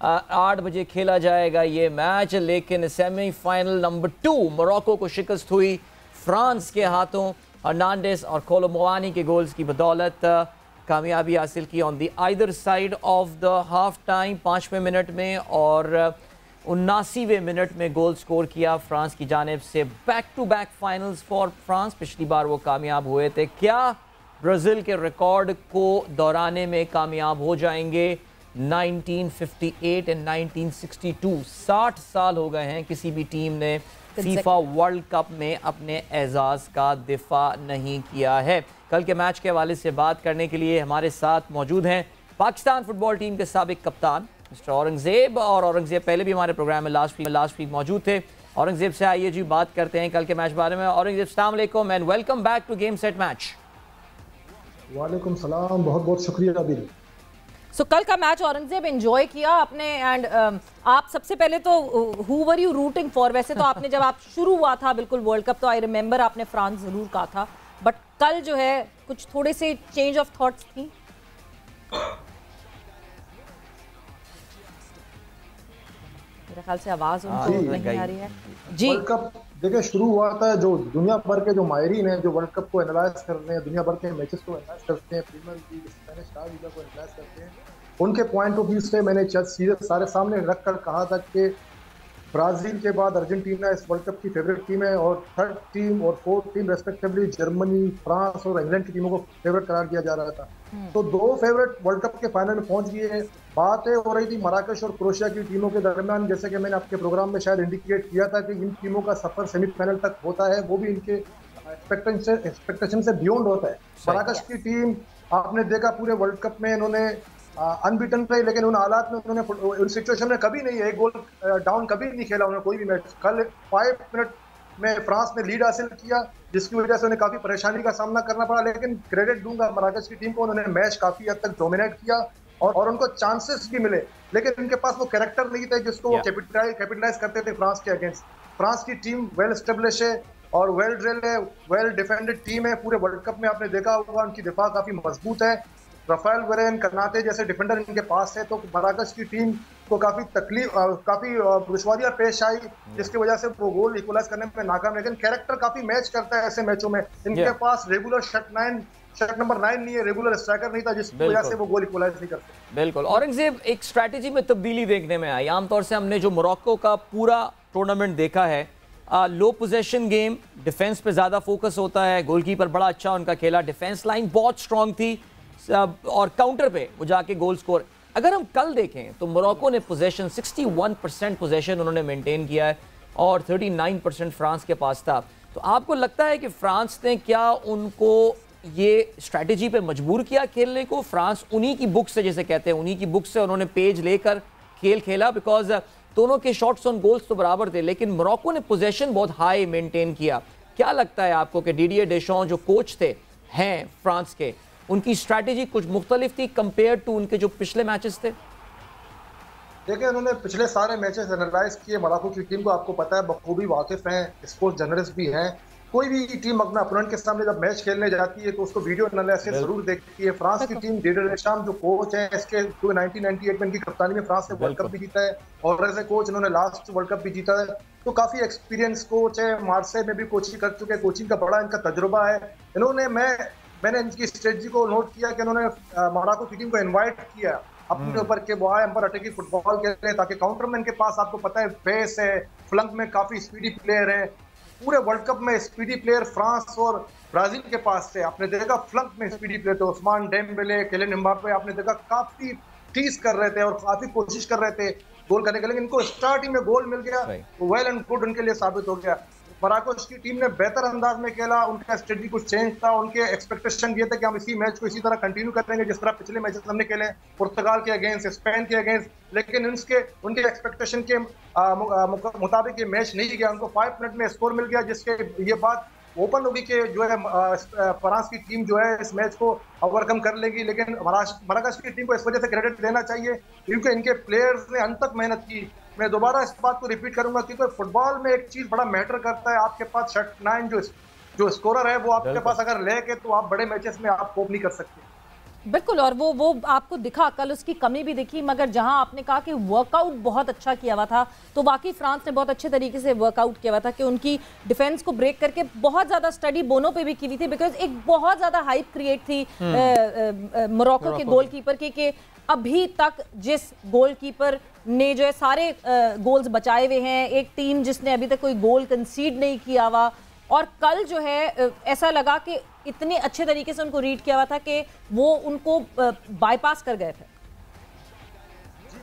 8 बजे खेला जाएगा ये मैच। लेकिन सेमीफाइनल नंबर 2 मोरक्को को शिकस्त हुई फ्रांस के हाथों, हर्नांडेस और कोलोमुआनी के गोल्स की बदौलत कामयाबी हासिल की on the either side of the half time 5वें मिनट में और 79वें मिनट में गोल स्कोर किया फ्रांस की जानिब से। Back to back finals for France, पिछली बार वो कामयाब हुए थे, क्या ब्राज़ील के रिकॉर्ड को दोहराने में कामयाब हो जाएंगे? 1958 एंड 1962 60 साल हो गए हैं किसी भी टीम ने फीफा वर्ल्ड कप में अपने एजाज का दिफा नहीं किया है। कल के मैच के हवाले से बात करने के लिए हमारे साथ मौजूद हैं पाकिस्तान फुटबॉल टीम के साबिक कप्तान मिस्टर औरंगजेब, और औरंगजेब पहले भी हमारे प्रोग्राम में लास्ट वीक मौजूद थे। औरंगजेब से आइए जी बात करते हैं कल के मैच बारे में। औरंगजेब अस्सलाम वालेकुम and welcome back to game set match. वालेकुम सलाम, बहुत बहुत शुक्रिया दिल। सो कल का मैच औरंगजेब एंजॉय किया आपने एंड आप सबसे पहले तो who were you rooting for? वैसे तो आपने जब आप शुरू हुआ था बिल्कुल वर्ल्ड कप तो आई रिमेंबर आपने फ्रांस जरूर कहा था, बट कल जो है कुछ थोड़े से चेंज ऑफ थॉट्स थी? मेरे ख्याल से आवाज उनको नहीं आ रही है जी। वर्ल्ड कप देखिए शुरू हुआ था, जो दुनिया भर के जो माहिरीन हैं जो वर्ल्ड कप को एनालाइज कर रहे हैं, दुनिया भर के मैचेस को एनालाइज करते हैं, premier league, Spanish La Liga को एनालाइज करते हैं, उनके पॉइंट ऑफ व्यू से मैंने सीधे सारे सामने रख कर कहा था कि ब्राज़ील के बाद अर्जेंटीना इस वर्ल्ड कप की फेवरेट टीम है और 3rd टीम और 4th team respectively Germany, France और इंग्लैंड की टीमों को फेवरेट करार दिया जा रहा था। तो 2 फेवरेट वर्ल्ड कप के फाइनल में पहुंच गए हैं। बातें हो रही थी मराकश और क्रोएशिया की टीमों के दरमियान, जैसे कि मैंने आपके प्रोग्राम में शायद इंडिकेट किया था कि इन टीमों का सफर सेमीफाइनल तक होता है, वो भी इनके एक्सपेक्टेशन से बियॉन्ड होता है। मराकश की टीम आपने देखा पूरे वर्ल्ड कप में इन्होंने अनबीटन रहे, लेकिन उन हालात में उन्होंने उन सिचुएशन में कभी नहीं एक गोल डाउन कभी नहीं खेला उन्होंने कोई भी मैच। कल 5 मिनट में फ्रांस ने लीड हासिल किया, जिसकी वजह से उन्हें काफी परेशानी का सामना करना पड़ा, लेकिन क्रेडिट दूंगा मराकश की टीम को, उन्होंने मैच काफी हद तक डोमिनेट किया और उनको चांसेस भी मिले, लेकिन उनके पास वो कैरेक्टर नहीं थे जिसको वो कैपिटलाइज करते थे फ्रांस के अगेंस्ट। फ्रांस की टीम वेल एस्टेब्लिश है और वेल ड्रिल है, वेल डिफेंडेड टीम है। पूरे वर्ल्ड कप में आपने देखा होगा उनकी दिफा काफी मजबूत है। राफेल वरेन, करनाते जैसे डिफेंडर इनके पास है, तो मराकश की टीम को काफी दुश्वारियां पेश आई, जिसकी वजह से वो गोल इक्वलाइज करने में नाकाम। लेकिन कैरेक्टर काफी मैच करता है ऐसे मैचों में। इनके पास रेगुलर शट नंबर 9 नहीं है, रेगुलर स्ट्राइकर नहीं था, जिसकी वजह से वो गोल इक्वलाइज नहीं करते। बिल्कुल। औरंगजेब, एक स्ट्रैटेजी में तब्दीली देखने में आई। आमतौर से हमने जो मोरक्को का पूरा टूर्नामेंट देखा है, लो पोजेशन गेम, डिफेंस पे ज्यादा फोकस होता है, गोलकीपर बड़ा अच्छा उनका खेला, डिफेंस लाइन बहुत स्ट्रांग थी और काउंटर पे वो जाके गोल स्कोर। अगर हम कल देखें तो मोरक्को ने पोजेशन 61% पोजेशन उन्होंने मेंटेन किया है और 39% फ्रांस के पास था। तो आपको लगता है कि फ्रांस ने क्या उनको ये स्ट्रैटेजी पे मजबूर किया खेलने को? फ्रांस उन्हीं की बुक से, जैसे कहते हैं, उन्हीं की बुक से उन्होंने पेज लेकर खेल खेला, बिकॉज दोनों के शॉट्स ऑन गोल्स तो बराबर थे, लेकिन मोरक्को ने पोजेशन बहुत हाई मेंटेन किया। क्या लगता है आपको कि डिडियर डेशॉ जो कोच थे हैं फ्रांस के, उनकी स्ट्रैटेजी कुछ मुख्तलिफ थी कंपेयर टू उनके जो पिछले मैचेस थे? देखिए, उन्होंने पिछले सारे मैचेस एनालाइज किए। मोरक्को की टीम को आपको पता है बखूबी वाकिफ हैं, स्पोर्ट्स जर्नलिस्ट भी हैं। कोई भी टीम अपना अपोनेंट के सामने जब मैच खेलने जाती है तो उसको वीडियो एनालिसिस जरूर देखती है। फ्रांस की टीम, डिडियर डेशॉ जो कोच है, इसके 1998 में इनकी कप्तानी में फ्रांस ने वर्ल्ड कप भी जीता है और एज ए कोच इन्होंने लास्ट वर्ल्ड कप भी जीता है, तो काफी एक्सपीरियंस कोच है। मार्से में भी कोचिंग कर चुके हैं, कोचिंग का बड़ा इनका तजुर्बा है। इन्होंने मैंने इनकी स्ट्रेटजी को नोट किया कि उन्होंने मोरक्को की टीम को इनवाइट किया अपने ऊपर के वो आए अंपर अटैकिंग फुटबॉल खेले, ताकि काउंटर में इनके पास आपको पता है पेस है, फ्लंक में काफी स्पीडी प्लेयर है। पूरे वर्ल्ड कप में स्पीडी प्लेयर फ्रांस और ब्राजील के पास थे। आपने देखा फ्लंक में स्पीडी प्लेयर थे, उस्मान डेम्बेले, किलियन एम्बापे, आपने देखा काफी टीज कर रहे थे और काफी कोशिश कर रहे थे गोल करने के लिए, इनको स्टार्टिंग में गोल मिल गया, वेल एंड गुड उनके लिए साबित हो गया। मोरक्को की टीम ने बेहतर अंदाज में खेला, उनका स्ट्रेटजी कुछ चेंज था, उनके एक्सपेक्टेशन ये था कि हम इसी मैच को इसी तरह कंटिन्यू करेंगे जिस तरह पिछले मैचेस हमने खेले, पुर्तगाल के अगेंस्ट, स्पेन के अगेंस्ट, लेकिन उनके एक्सपेक्टेशन के मुताबिक ये मैच नहीं गया। उनको 5 मिनट में स्कोर मिल गया, जिसके ये बात ओपन होगी कि जो है फ्रांस की टीम जो है इस मैच को ओवरकम कर लेगी। लेकिन मराकश की टीम को इस वजह से क्रेडिट देना चाहिए क्योंकि इनके प्लेयर्स ने अंत तक मेहनत की। मैं दोबारा इस बात को रिपीट करूंगा क्योंकि फुटबॉल में एक चीज बड़ा मैटर करता है, आपके पास शट 9 जो स्कोरर है वो आपके पास अगर लेके तो आप बड़े मैचेस में आप कोप नहीं कर सकते। बिल्कुल, और वो आपको दिखा, कल उसकी कमी भी दिखी, मगर जहां आपने कहा कि वर्कआउट बहुत अच्छा किया हुआ था, तो वाकई फ्रांस ने बहुत अच्छे तरीके से वर्कआउट किया हुआ था कि उनकी डिफेंस को ब्रेक करके बहुत ज्यादा स्टडी बोनो पे भी की हुई थी, बिकॉज एक बहुत ज्यादा हाइप क्रिएट थी मोरक्को के गोलकीपर की कि अभी तक जिस गोलकीपर ने जो है सारे गोल्स बचाए हुए हैं, एक टीम जिसने अभी तक कोई गोल कंसीड नहीं किया हुआ, और कल जो है ऐसा लगा कि इतने अच्छे तरीके से उनको रीड किया हुआ था कि वो उनको बाईपास कर गए थे।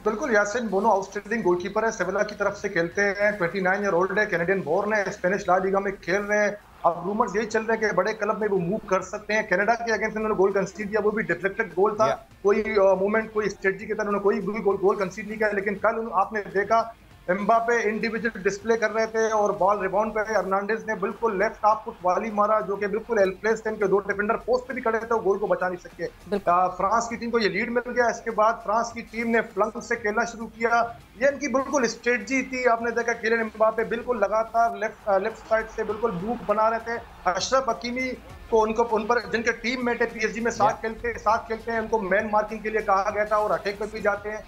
बिल्कुल, यासिन बोनो आउटस्टैंडिंग गोलकीपर है, सेविला की तरफ से खेलते हैं, 29 ईयर ओल्ड है, कैनेडियन बोर्न है, स्पेनिश ला लीगा में खेल रहे हैं। अब रूमर्स यही चल रहे हैं कि बड़े क्लब में वो मूव कर सकते हैं। कनाडा के अगेंस्ट उन्होंने गोल कंसीड किया, वो भी डिफ्लेक्टेड गोल था, कोई मूवमेंट, कोई स्ट्रेटजी के तरह उन्होंने कोई गोल कंसीड नहीं किया। लेकिन कल आपने देखा एम्बापे इंडिविजुअल डिस्प्ले कर रहे थे और बॉल रिबाउंड पे हर्नांडेज ने बिल्कुल लेफ्ट हाफ फुट वाली मारा, जो कि बिल्कुल हेल्पलेस थे, इनके 2 डिफेंडर पोस्ट पे भी खड़े थे, गोल को बचा नहीं सके। फ्रांस की टीम को ये लीड मिल गया। इसके बाद फ्रांस की टीम ने फ्लंक से खेलना शुरू किया, ये इनकी बिल्कुल स्ट्रेटजी थी। आपने देखा किलियन एम्बापे बिल्कुल लगातार लेफ्ट साइड से बिल्कुल लूप बना रहे थे। अशरफ हकीमी को उन पर जिनके टीम मेट है पीएसजी में साथ खेलते हैं, उनको मैन मार्किंग के लिए कहा गया था और अटैक पे भी जाते हैं।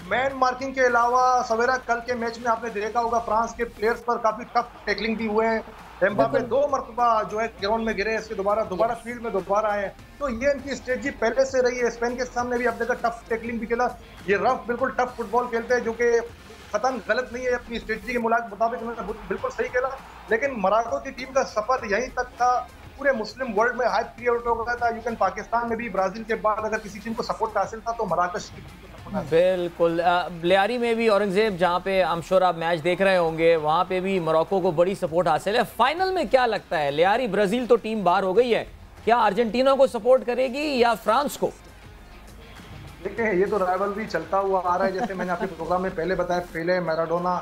मैन मार्किंग के अलावा सवेरा कल के मैच में आपने देखा होगा फ्रांस के प्लेयर्स पर काफी टफ टैकलिंग भी हुए हैं। एम्बापे 2 मरतबा जो है ग्राउंड में गिरे, इसके दोबारा फील्ड में दोबारा आए। तो ये इनकी स्ट्रेटजी पहले से रही है। स्पेन के सामने भी आपने देखा टफ टैकलिंग भी खेला, ये रफ बिल्कुल टफ फुटबॉल खेलते हैं, जो कि खतन गलत नहीं है, अपनी स्ट्रेटजी के मुताबिक उन्होंने बिल्कुल सही खेला। लेकिन मोरक्को की टीम का सफर यहीं तक था, पूरे मुस्लिम वर्ल्ड में हाइप क्रिएट हो गया था। यूकेन पाकिस्तान में भी ब्राजील के बाद अगर किसी टीम को सपोर्ट हासिल था तो मराकश की टीम को सपोर्ट। बिल्कुल, लियारी में भी औरंगजेब, जहाँ पे आई एम श्योर आप मैच देख रहे होंगे, वहाँ पे भी मोरक्को को बड़ी सपोर्ट हासिल है। फाइनल में क्या लगता है, लियारी ब्राजील तो टीम बाहर हो गई है, क्या अर्जेंटीना को सपोर्ट करेगी या फ्रांस को? देखते हैं, ये तो राइवलरी चलता हुआ आ रहा है, जैसे मैंने आपके प्रोग्राम में पहले बताया, पेले, मैराडोना,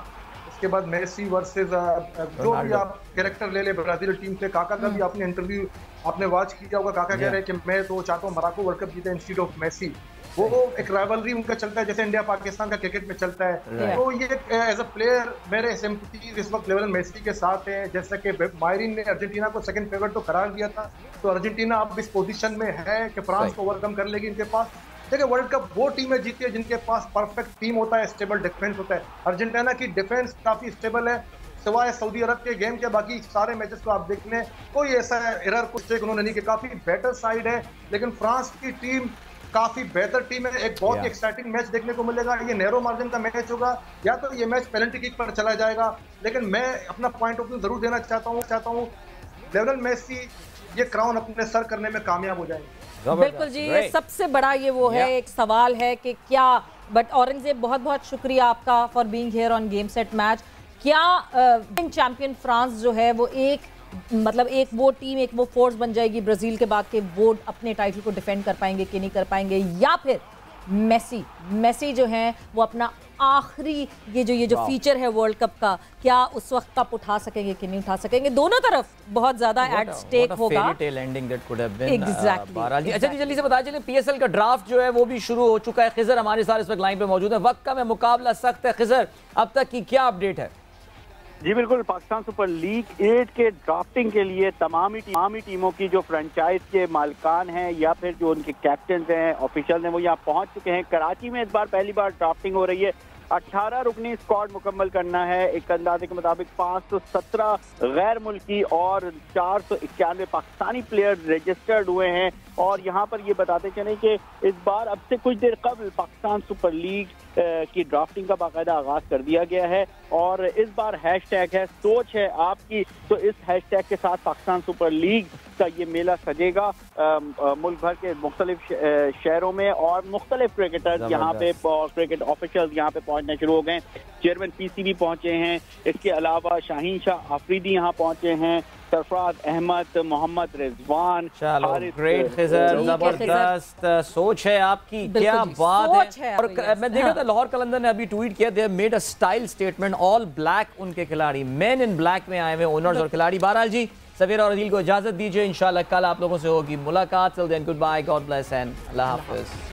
उसके बाद मेसी वर्सेस जो भी आप कैरेक्टर ले ले ब्राजील टीम से। काका का भी आपने इंटरव्यू आपने वॉच किया होगा, काका कह रहे हैं कि मैं तो चाहता हूँ मोरक्को वर्ल्ड कप जीते इंस्टीड ऑफ मेसी। वो एक राइवलरी उनका चलता है, जैसे इंडिया पाकिस्तान का क्रिकेट में चलता है। तो ये एज अ प्लेयर मेरे सिंपैथीज इस वक्त लियोनेल मेसी के साथ है। जैसा कि मायरीन ने अर्जेंटीना को सेकंड फेवरेट तो करार दिया था, तो अर्जेंटीना अब इस पोजीशन में है कि फ्रांस को ओवरकम कर लेगी इनके पास। देखिए, वर्ल्ड कप वो टीमें जीती है जिनके पास परफेक्ट टीम होता है, स्टेबल डिफेंस होता है। अर्जेंटीना की डिफेंस काफी स्टेबल है, सिवाय सऊदी अरब के गेम के बाकी सारे मैचेस को आप देख लें, कोई ऐसा एरर कुछ चेक उन्होंने नहीं किया, काफी बेटर साइड है। लेकिन फ्रांस की टीम काफी बेहतर टीम है, एक बहुत ही एक्साइटिंग मैच देखने को मिलेगा। ये नैरो मार्जिन का मैच होगा, या तो ये मैच पेनल्टी किक पर चला जाएगा। लेकिन मैं अपना पॉइंट ऑफ व्यू जरूर देना चाहता हूँ लियोनेल मेसी ये क्राउन अपने सर करने में कामयाब हो जाएंगे। बिल्कुल जी, ये सबसे बड़ा ये वो है, एक सवाल है कि क्या, बट औरंगजेब बहुत बहुत शुक्रिया आपका for being here on game set match. क्या चैंपियन फ्रांस जो है वो एक मतलब एक वो टीम, एक वो फोर्स बन जाएगी ब्राजील के बाद के वो अपने टाइटल को डिफेंड कर पाएंगे कि नहीं कर पाएंगे, या फिर मेसी जो है वो अपना आखिरी ये जो फीचर है वर्ल्ड कप का, क्या उस वक्त कप उठा सकेंगे कि नहीं उठा सकेंगे? दोनों तरफ बहुत ज्यादा एट स्टेक होगा। Exactly. अच्छा जी, जल्दी से बताया चले, पीएसएल का ड्राफ्ट जो है वो भी शुरू हो चुका है। खिजर हमारे साथ इस वक्त लाइन पे मौजूद है। वक्त का में मुकाबला सख्त है। खिजर, अब तक की क्या अपडेट है? जी बिल्कुल, पाकिस्तान सुपर लीग 8 के ड्राफ्टिंग के लिए तमामी टीमों की जो फ्रेंचाइज के मालिकान हैं या फिर जो उनके कैप्टन हैं, ऑफिशियल हैं, वो यहाँ पहुंच चुके हैं। कराची में इस बार पहली बार ड्राफ्टिंग हो रही है। 18 रुकनी स्क्वाड मुकम्मल करना है। एक अंदाजे के मुताबिक 517 गैर मुल्की और 491 पाकिस्तानी प्लेयर रजिस्टर्ड हुए हैं। और यहाँ पर ये बताते चलें कि इस बार अब से कुछ देर कबल पाकिस्तान सुपर लीग की ड्राफ्टिंग का बाकायदा आगाज कर दिया गया है। और इस बार हैशटैग है सोच है आपकी, तो इस हैशटैग के साथ पाकिस्तान सुपर लीग का ये मेला सजेगा मुल्क भर के मुख्तलिफ शहरों में। और मुख्तलिफ क्रिकेटर्स यहाँ पे और क्रिकेट ऑफिशियल्स यहाँ पे पहुंचने शुरू हो गए। चेयरमैन पीसीबी पहुंचे हैं, इसके अलावा शाहीन शाह आफरीदी यहाँ पहुंचे हैं, सरफराज अहमद, मोहम्मद रिजवान। ग्रेट खिजर, जबरदस्त सोच है आपकी, क्या बात है। और मैं देखा था लाहौर कलंदर ने अभी ट्वीट किया, they have made a style statement, all black उनके खिलाड़ी, मेन इन ब्लैक में आए हुए ओनर्स और खिलाड़ी। बहरहाल जी, सवेरा और अदील को इजाजत दीजिए, इंशाल्लाह कल आप लोगों से होगी मुलाकात। Till then good bye, God bless and अल्लाह हाफिज।